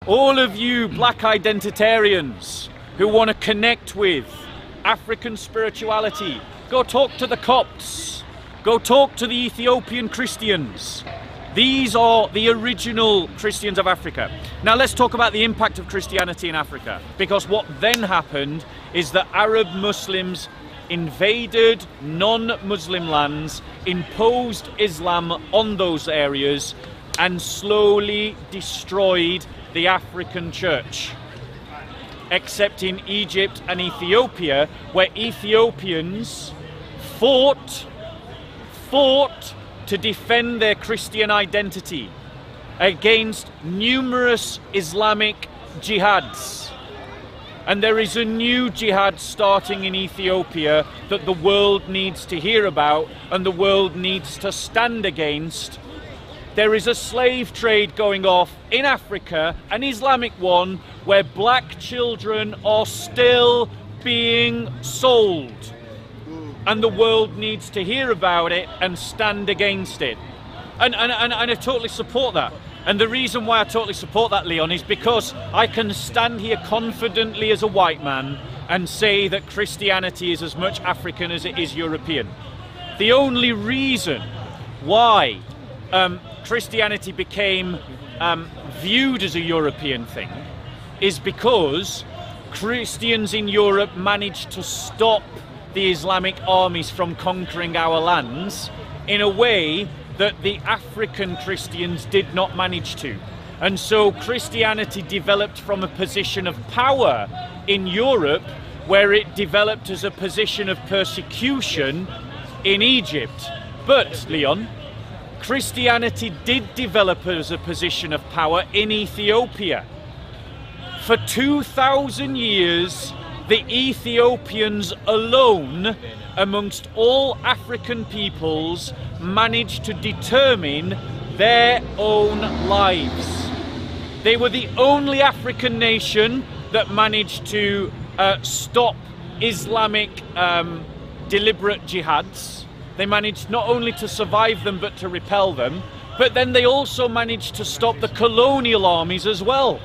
All of you black identitarians who want to connect with African spirituality, go talk to the Copts, go talk to the Ethiopian Christians. These are the original Christians of Africa. Now let's talk about the impact of Christianity in Africa, because what then happened is that Arab Muslims invaded non-Muslim lands, imposed Islam on those areas, and slowly destroyed the African church. Except in Egypt and Ethiopia, where Ethiopians fought to defend their Christian identity against numerous Islamic jihads. And there is a new jihad starting in Ethiopia that the world needs to hear about and the world needs to stand against. There is a slave trade going off in Africa, an Islamic one, where black children are still being sold. And the world needs to hear about it and stand against it. And I totally support that. And the reason why I totally support that, Leon, is because I can stand here confidently as a white man and say that Christianity is as much African as it is European. The only reason why Christianity became viewed as a European thing is because Christians in Europe managed to stop the Islamic armies from conquering our lands in a way that the African Christians did not manage to. And so Christianity developed from a position of power in Europe, where it developed as a position of persecution in Egypt. But, Leon, Christianity did develop as a position of power in Ethiopia. For 2,000 years, the Ethiopians alone, amongst all African peoples, managed to determine their own lives. They were the only African nation that managed to stop Islamic deliberate jihads. They managed not only to survive them but to repel them, but then they also managed to stop the colonial armies as well.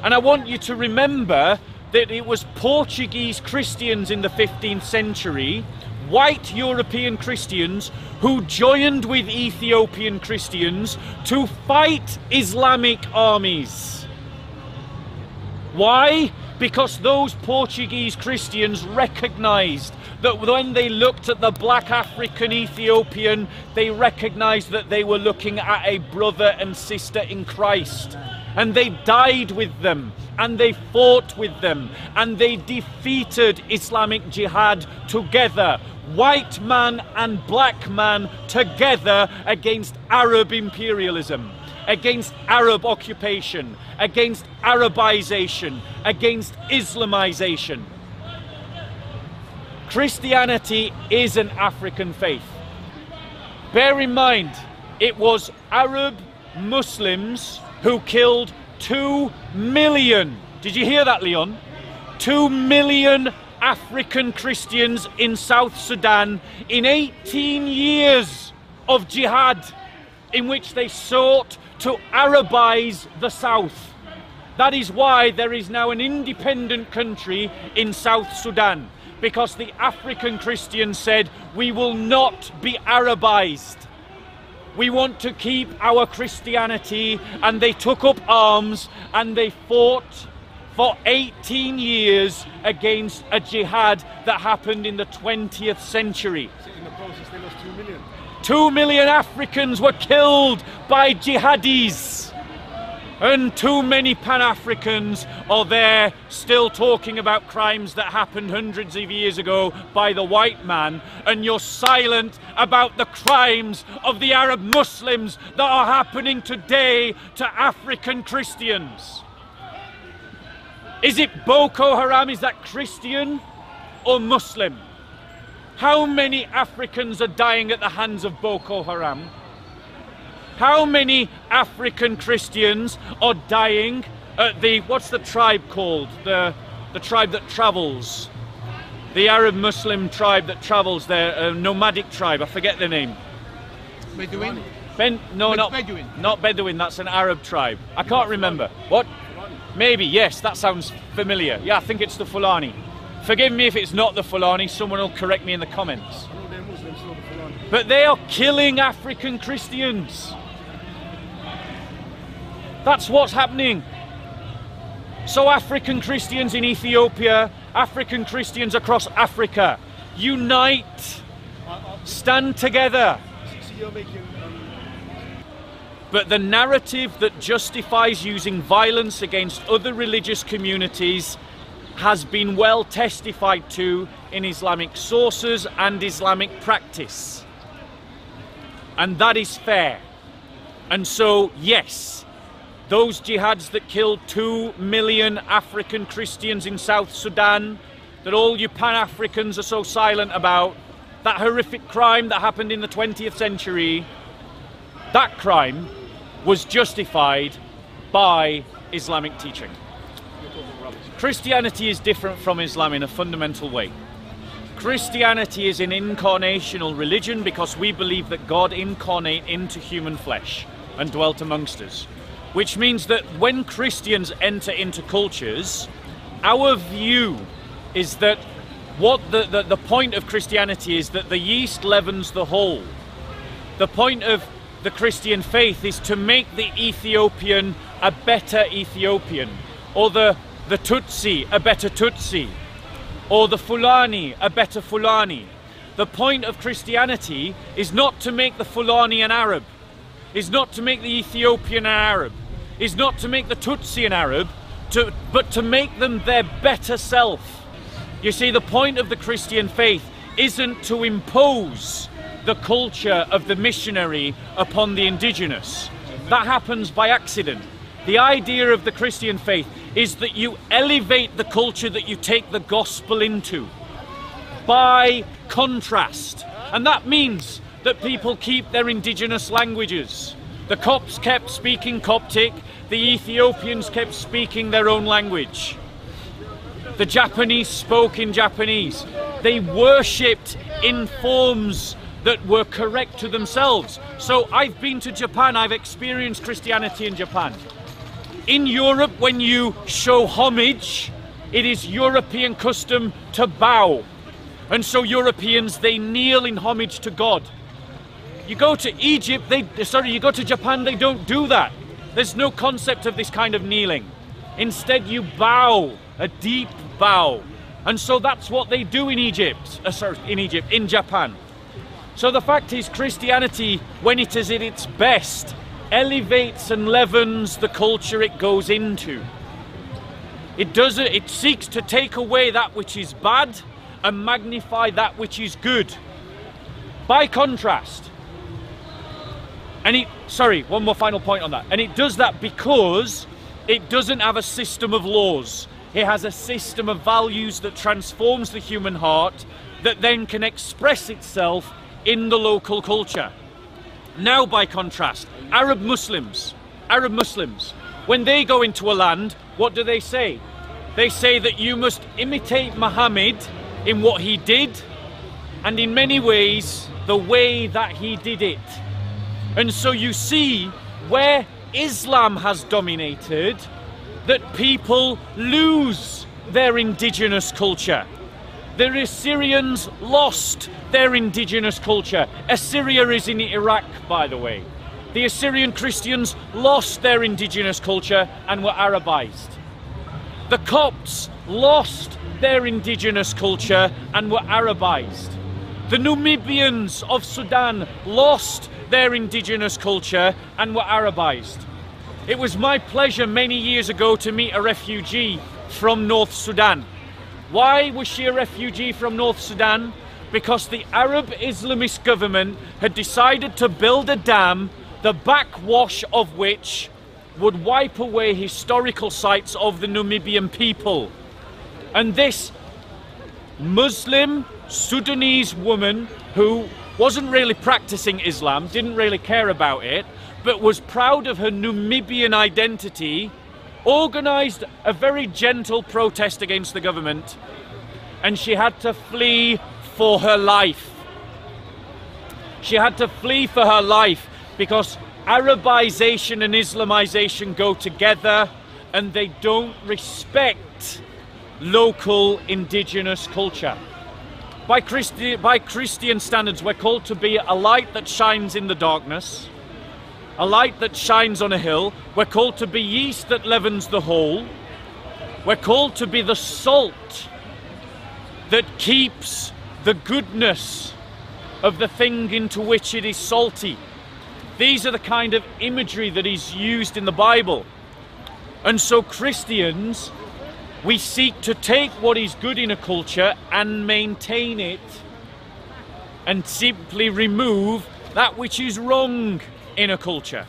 And I want you to remember that it was Portuguese Christians in the 15th century, white European Christians, who joined with Ethiopian Christians to fight Islamic armies. Why? Because those Portuguese Christians recognized that when they looked at the black African Ethiopian, they recognized that they were looking at a brother and sister in Christ. And they died with them, and they fought with them, and they defeated Islamic jihad together, white man and black man together, against Arab imperialism, against Arab occupation, against Arabization, against Islamization. Christianity is an African faith. Bear in mind, it was Arab Muslims who killed 2 million. Did you hear that, Leon? 2 million African Christians in South Sudan in 18 years of jihad, in which they sought to Arabize the South. That is why there is now an independent country in South Sudan, because the African Christians said, we will not be Arabized. We want to keep our Christianity, and they took up arms and they fought for 18 years against a jihad that happened in the 20th century. In the process they lost 2 million. 2 million Africans were killed by jihadis. And too many Pan-Africans are there still talking about crimes that happened hundreds of years ago by the white man, and you're silent about the crimes of the Arab Muslims that are happening today to African Christians. Is it Boko Haram? Is that Christian or Muslim? How many Africans are dying at the hands of Boko Haram? How many African Christians are dying at the, what's the tribe called? The tribe that travels. The Arab Muslim tribe that travels there, a nomadic tribe, I forget the name. Bedouin? No, not Bedouin. Not Bedouin. That's an Arab tribe. I can't remember. What? Maybe. Yes, that sounds familiar. Yeah, I think it's the Fulani. Forgive me if it's not the Fulani. Someone will correct me in the comments. I know they're Muslims, not the Fulani. But they are killing African Christians. That's what's happening. So African Christians in Ethiopia, African Christians across Africa, unite, stand together. So you're making... But the narrative that justifies using violence against other religious communities has been well testified to in Islamic sources and Islamic practice. And that is fair. And so, yes, those jihads that killed 2 million African Christians in South Sudan, that all you Pan-Africans are so silent about, that horrific crime that happened in the 20th century, that crime was justified by Islamic teaching. Christianity is different from Islam in a fundamental way. Christianity is an incarnational religion because we believe that God incarnate into human flesh and dwelt amongst us. Which means that when Christians enter into cultures, our view is that what the point of Christianity is that the yeast leavens the whole. The point of the Christian faith is to make the Ethiopian a better Ethiopian, or the Tutsi a better Tutsi, or the Fulani a better Fulani. The point of Christianity is not to make the Fulani an Arab, is not to make the Ethiopian an Arab, is not to make the Tutsi an Arab, but to make them their better self. You see, the point of the Christian faith isn't to impose the culture of the missionary upon the indigenous. That happens by accident. The idea of the Christian faith is that you elevate the culture that you take the gospel into by contrast. And that means that people keep their indigenous languages. The Copts kept speaking Coptic, the Ethiopians kept speaking their own language. The Japanese spoke in Japanese. They worshipped in forms that were correct to themselves. So I've been to Japan, I've experienced Christianity in Japan. In Europe, when you show homage, it is European custom to bow. And so Europeans, they kneel in homage to God. You go to Egypt, you go to Japan, they don't do that. There's no concept of this kind of kneeling. Instead, you bow, a deep bow. And so that's what they do in in Japan. So the fact is, Christianity, when it is at its best, elevates and leavens the culture it goes into. It seeks to take away that which is bad and magnify that which is good. By contrast, one more final point on that. And it does that because it doesn't have a system of laws. It has a system of values that transforms the human heart that then can express itself in the local culture. Now, by contrast, Arab Muslims, when they go into a land, what do they say? They say that you must imitate Muhammad in what he did, and in many ways, the way that he did it. And so you see, where Islam has dominated, that people lose their indigenous culture. The Assyrians lost their indigenous culture. Assyria is in Iraq, by the way. The Assyrian Christians lost their indigenous culture and were Arabized. The Copts lost their indigenous culture and were Arabized. The Numidians of Sudan lost their indigenous culture and were Arabized. It was my pleasure many years ago to meet a refugee from North Sudan. Why was she a refugee from North Sudan? Because the Arab Islamist government had decided to build a dam, the backwash of which would wipe away historical sites of the Numidian people. And this Muslim Sudanese woman, who wasn't really practicing Islam, didn't really care about it, but was proud of her Numidian identity, organized a very gentle protest against the government, and she had to flee for her life. She had to flee for her life because Arabization and Islamization go together, and they don't respect local indigenous culture. By Christian standards, we're called to be a light that shines in the darkness, a light that shines on a hill. We're called to be yeast that leavens the whole. We're called to be the salt that keeps the goodness of the thing into which it is salty. These are the kind of imagery that is used in the Bible. And so Christians, we seek to take what is good in a culture and maintain it, and simply remove that which is wrong in a culture.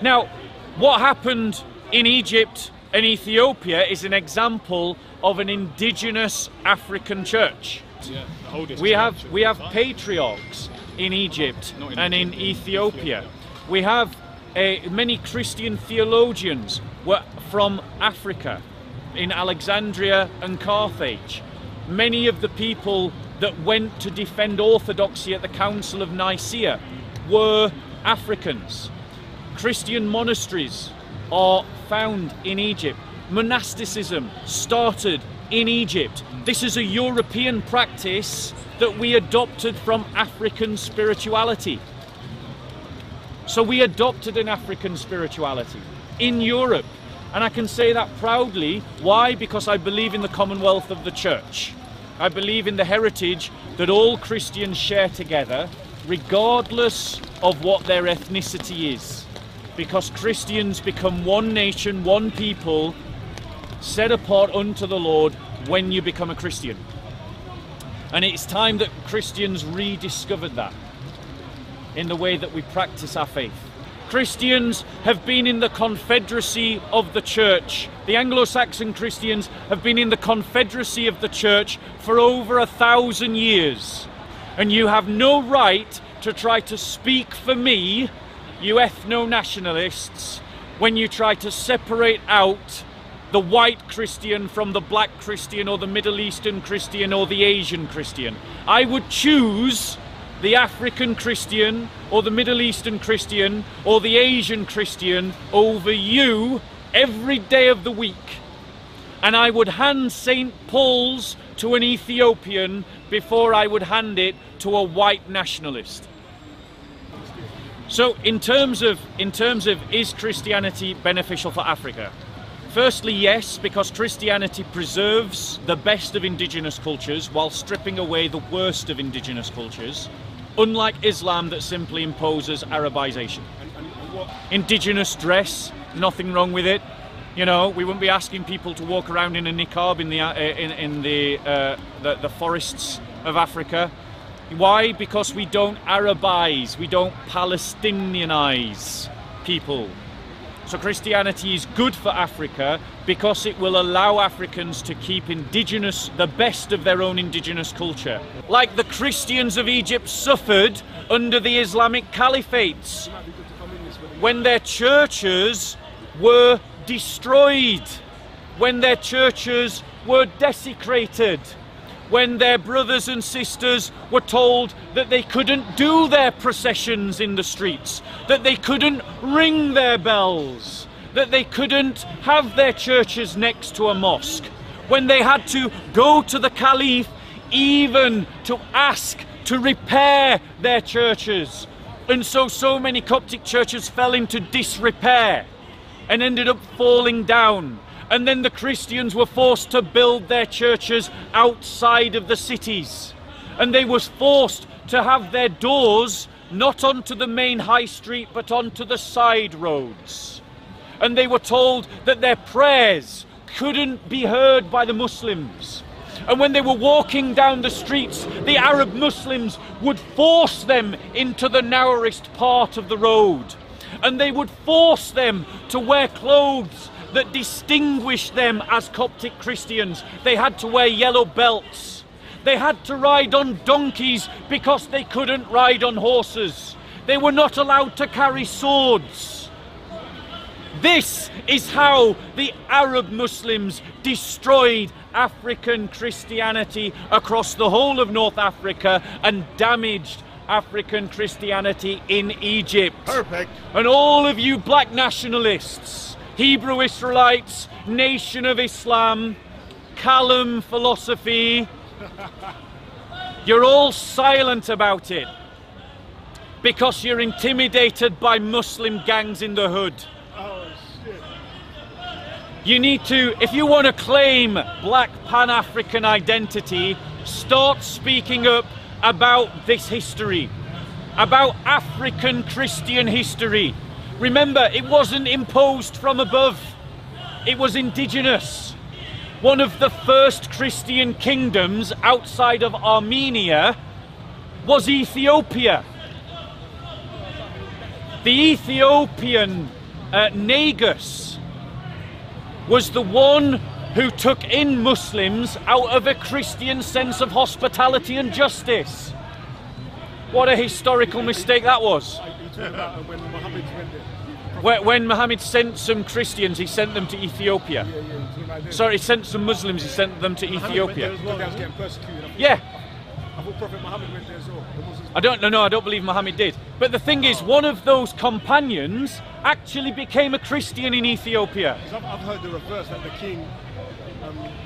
Now, what happened in Egypt and Ethiopia is an example of an indigenous African church. Yeah, the oldest We church. have patriarchs in Egypt and in Ethiopia. We have many Christian theologians were from Africa, in Alexandria and Carthage. Many of the people that went to defend orthodoxy at the Council of Nicaea were Africans. Christian monasteries are found in Egypt. Monasticism started in Egypt. This is a European practice that we adopted from African spirituality. So we adopted an African spirituality in Europe. And I can say that proudly. Why? Because I believe in the commonwealth of the church. I believe in the heritage that all Christians share together, regardless of what their ethnicity is. Because Christians become one nation, one people, set apart unto the Lord when you become a Christian. And it's time that Christians rediscovered that in the way that we practice our faith. Christians have been in the confederacy of the church. The Anglo-Saxon Christians have been in the confederacy of the church for over 1,000 years. And you have no right to try to speak for me, you ethno-nationalists, when you try to separate out the white Christian from the black Christian or the Middle Eastern Christian or the Asian Christian. I would choose the African Christian or the Middle Eastern Christian or the Asian Christian over you every day of the week. And I would hand St. Paul's to an Ethiopian before I would hand it to a white nationalist. So in terms of is Christianity beneficial for Africa? Firstly, yes, because Christianity preserves the best of indigenous cultures while stripping away the worst of indigenous cultures, unlike Islam that simply imposes Arabization. Indigenous dress, nothing wrong with it. You know, we wouldn't be asking people to walk around in a niqab in the forests of Africa. Why? Because we don't Arabize, we don't Palestinianize people. So Christianity is good for Africa because it will allow Africans to keep the best of their own indigenous culture. Like the Christians of Egypt suffered under the Islamic caliphates, when their churches were destroyed, when their churches were desecrated, when their brothers and sisters were told that they couldn't do their processions in the streets, that they couldn't ring their bells, that they couldn't have their churches next to a mosque, when they had to go to the caliph even to ask to repair their churches. And so many Coptic churches fell into disrepair and ended up falling down. And then the Christians were forced to build their churches outside of the cities. And they were forced to have their doors not onto the main high street but onto the side roads. And they were told that their prayers couldn't be heard by the Muslims. And when they were walking down the streets, the Arab Muslims would force them into the narrowest part of the road. And they would force them to wear clothes that distinguished them as Coptic Christians. They had to wear yellow belts. They had to ride on donkeys because they couldn't ride on horses. They were not allowed to carry swords. This is how the Arab Muslims destroyed African Christianity across the whole of North Africa and damaged African Christianity in Egypt. Perfect. And all of you black nationalists, Hebrew Israelites, Nation of Islam, Callum philosophy, you're all silent about it because you're intimidated by Muslim gangs in the hood. Oh, shit. You need to, if you want to claim black Pan-African identity, start speaking up about this history, about African Christian history. Remember, it wasn't imposed from above, it was indigenous. One of the first Christian kingdoms outside of Armenia was Ethiopia. The Ethiopian Negus was the one who took in Muslims out of a Christian sense of hospitality and justice. What a historical mistake that was. Are you talking about when Muhammad went there? When Muhammad sent some Christians, he sent them to Ethiopia. Yeah, you're talking about then. Sorry, he sent some Muslims, he sent them to Ethiopia. Muhammad went there as well. They was getting persecuted. Yeah. I thought Prophet Muhammad went there as well. The Muslims- I don't know, no, I don't believe Muhammad did. But the thing is, one of those companions actually became a Christian in Ethiopia. 'Cause I've heard the reverse, that the king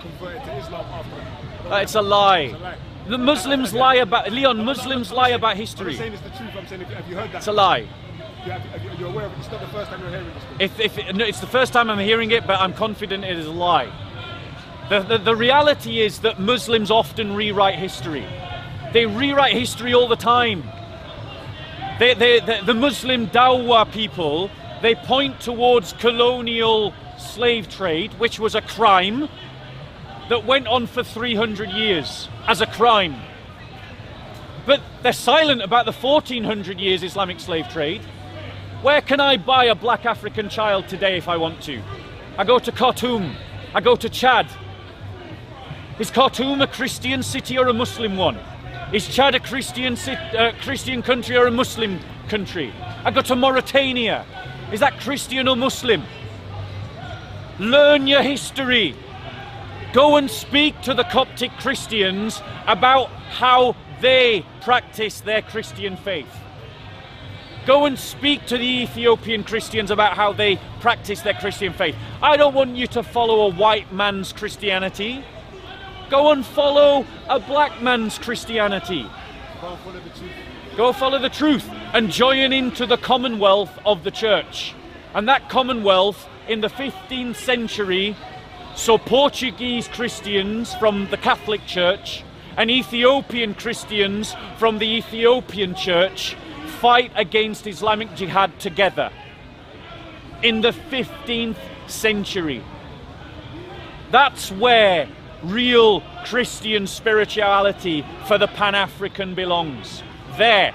converted to Islam after. It's a lie. It's a lie. The Muslims lie about, Leon, Muslims lie about I'm history. not saying it's the truth. I'm saying, have you heard that? It's a lie. You're aware of it. It's not the first time you're hearing this. No, it's the first time I'm hearing it, but I'm confident it is a lie. The reality is that Muslims often rewrite history. They rewrite history all the time. The Muslim Dawah people, they point towards colonial slave trade, which was a crime that went on for 300 years as a crime. But they're silent about the 1400 years Islamic slave trade. Where can I buy a black African child today if I want to? I go to Khartoum, I go to Chad. Is Khartoum a Christian city or a Muslim one? Is Chad a Christian country or a Muslim country? I go to Mauritania. Is that Christian or Muslim? Learn your history. Go and speak to the Coptic Christians about how they practice their Christian faith. Go and speak to the Ethiopian Christians about how they practice their Christian faith. I don't want you to follow a white man's Christianity. Go and follow a black man's Christianity. Go follow the truth. Go follow the truth and join into the commonwealth of the church. And that commonwealth in the 15th century saw Portuguese Christians from the Catholic Church and Ethiopian Christians from the Ethiopian Church fight against Islamic Jihad together in the 15th century. That's where real Christian spirituality for the Pan-African belongs. There.